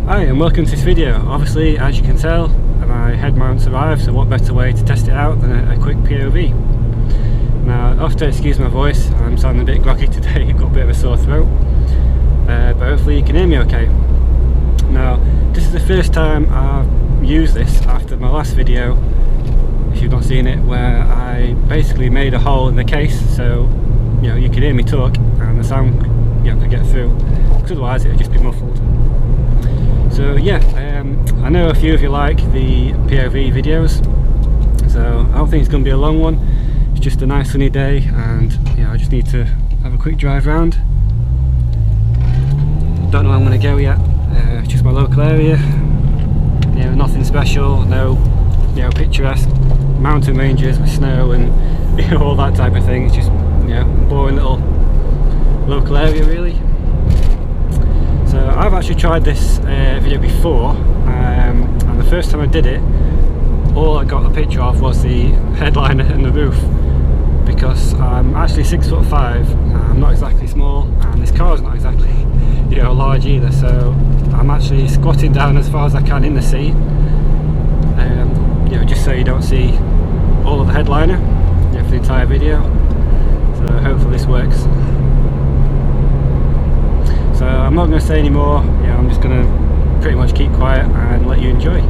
Hi and welcome to this video. Obviously, as you can tell, my head mount survived, so what better way to test it out than a quick POV. Now, I have to excuse my voice, I'm sounding a bit groggy today, I've got a bit of a sore throat, but hopefully you can hear me okay. Now, this is the first time I've used this after my last video, if you've not seen it, where I basically made a hole in the case so you can hear me talk and the sound could get through, because otherwise it would just be muffled. So yeah, I know a few of you like the POV videos, so I don't think it's going to be a long one. It's just a nice sunny day and I just need to have a quick drive around. Don't know where I'm going to go yet, it's just my local area. Nothing special, no picturesque mountain ranges with snow and all that type of thing. It's just boring little local area really. So I've actually tried this video before, and the first time I did it, all I got a picture of was the headliner and the roof, because I'm actually 6'5", I'm not exactly small, and this car is not exactly large either, so I'm actually squatting down as far as I can in the seat, just so you don't see all of the headliner for the entire video. So hopefully this works. So I'm not going to say any more, I'm just going to pretty much keep quiet and let you enjoy.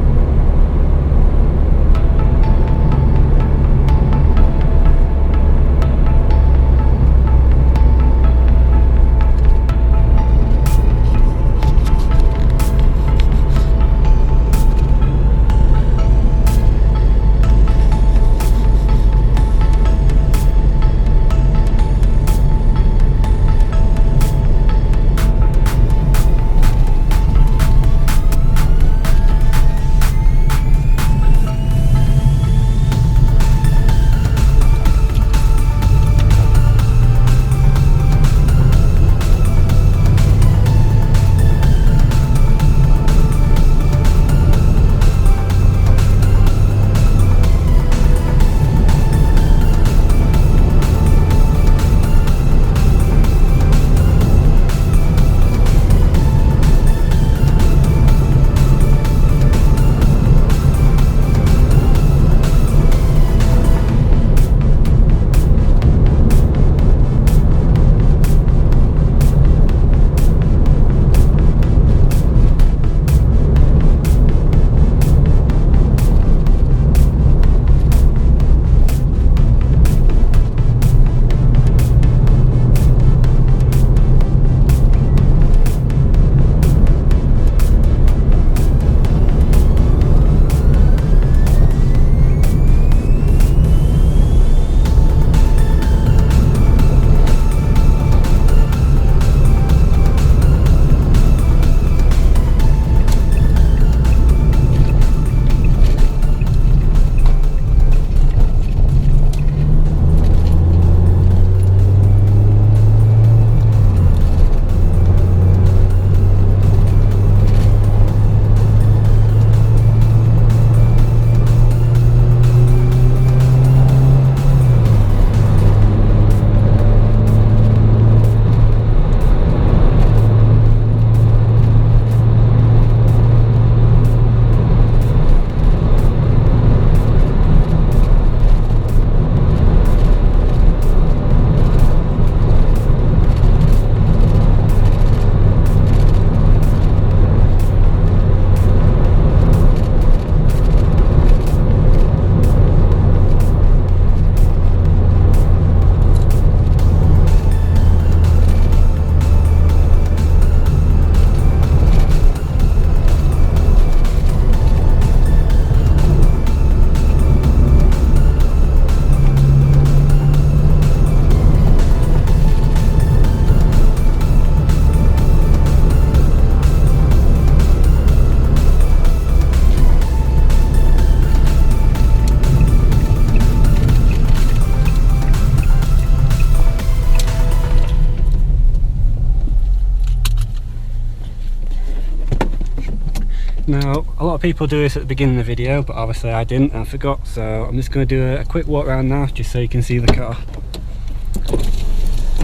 Now, a lot of people do this at the beginning of the video, but obviously I didn't and I forgot, so I'm just going to do a quick walk around now, just so you can see the car.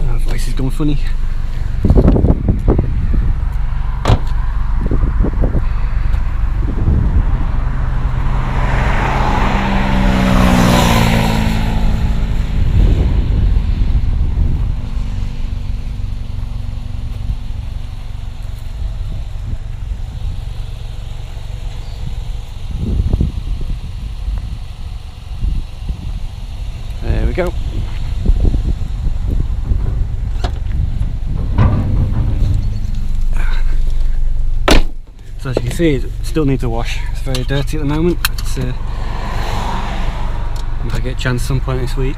My voice is going funny. go. So as you can see, it still needs a wash. It's very dirty at the moment. It's, if I get a chance some point this week.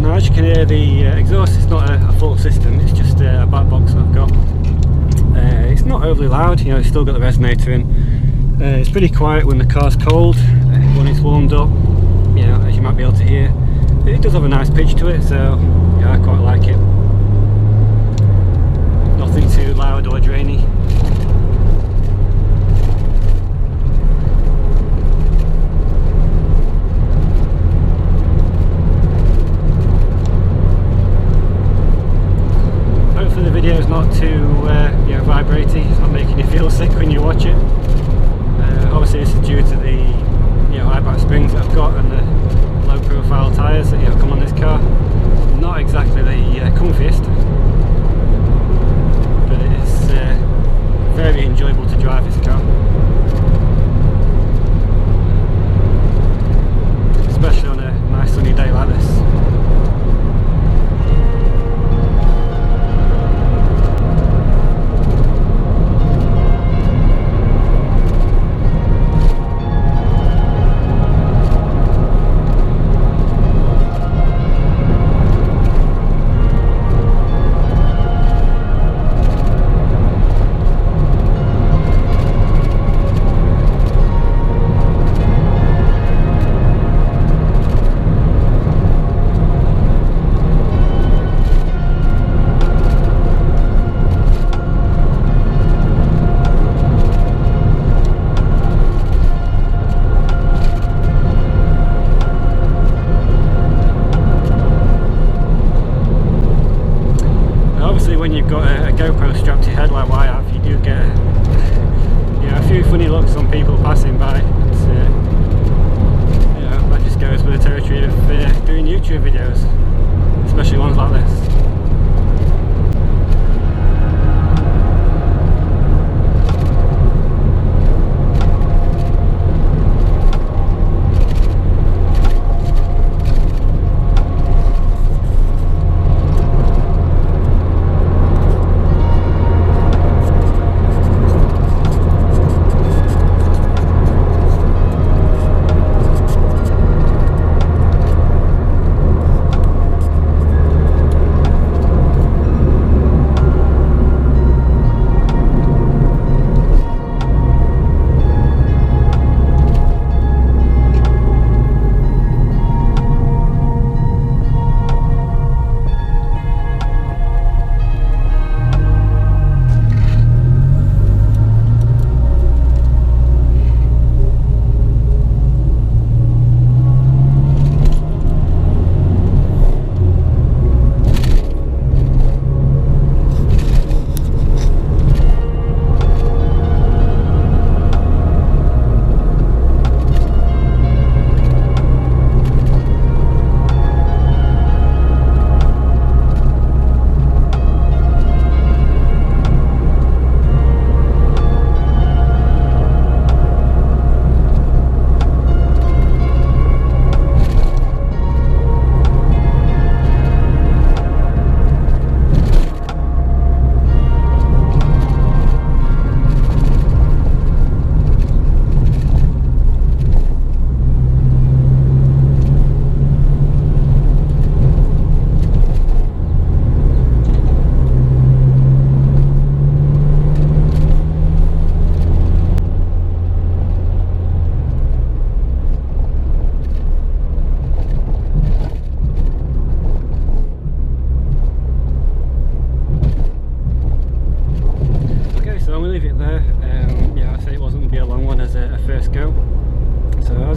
Now as you can hear, the exhaust is not a full system, it's just a back box that I've got. It's not overly loud, you know, it's still got the resonator in. It's pretty quiet when the car's cold. When it's warmed up, you know, as you might be able to hear, it does have a nice pitch to it, so yeah, I quite like it. Nothing too loud or drainy. Hopefully the video is not too you know, vibraty. It's not making you feel sick when you watch it. Obviously this is due to the, you know, high back springs that I've got and the low profile tyres that, you know, come on this car. Not exactly the comfiest, but it is very enjoyable to drive this car, especially on a nice sunny day like this. When you've got a GoPro strapped to your head like I have, you do get you know, a few funny looks on people passing by. It's, you know, that just goes with the territory of doing YouTube videos, especially ones like this.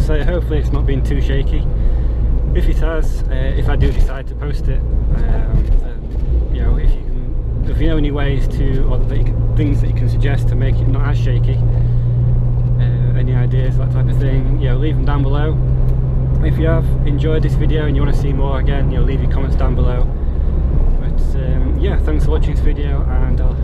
say, hopefully it's not been too shaky. If it has, if I do decide to post it, you know, if you know any ways to, or things that you can suggest to make it not as shaky, any ideas, that type of thing, you know, leave them down below. If you have enjoyed this video and you want to see more, again, leave your comments down below. But yeah, thanks for watching this video, and I'll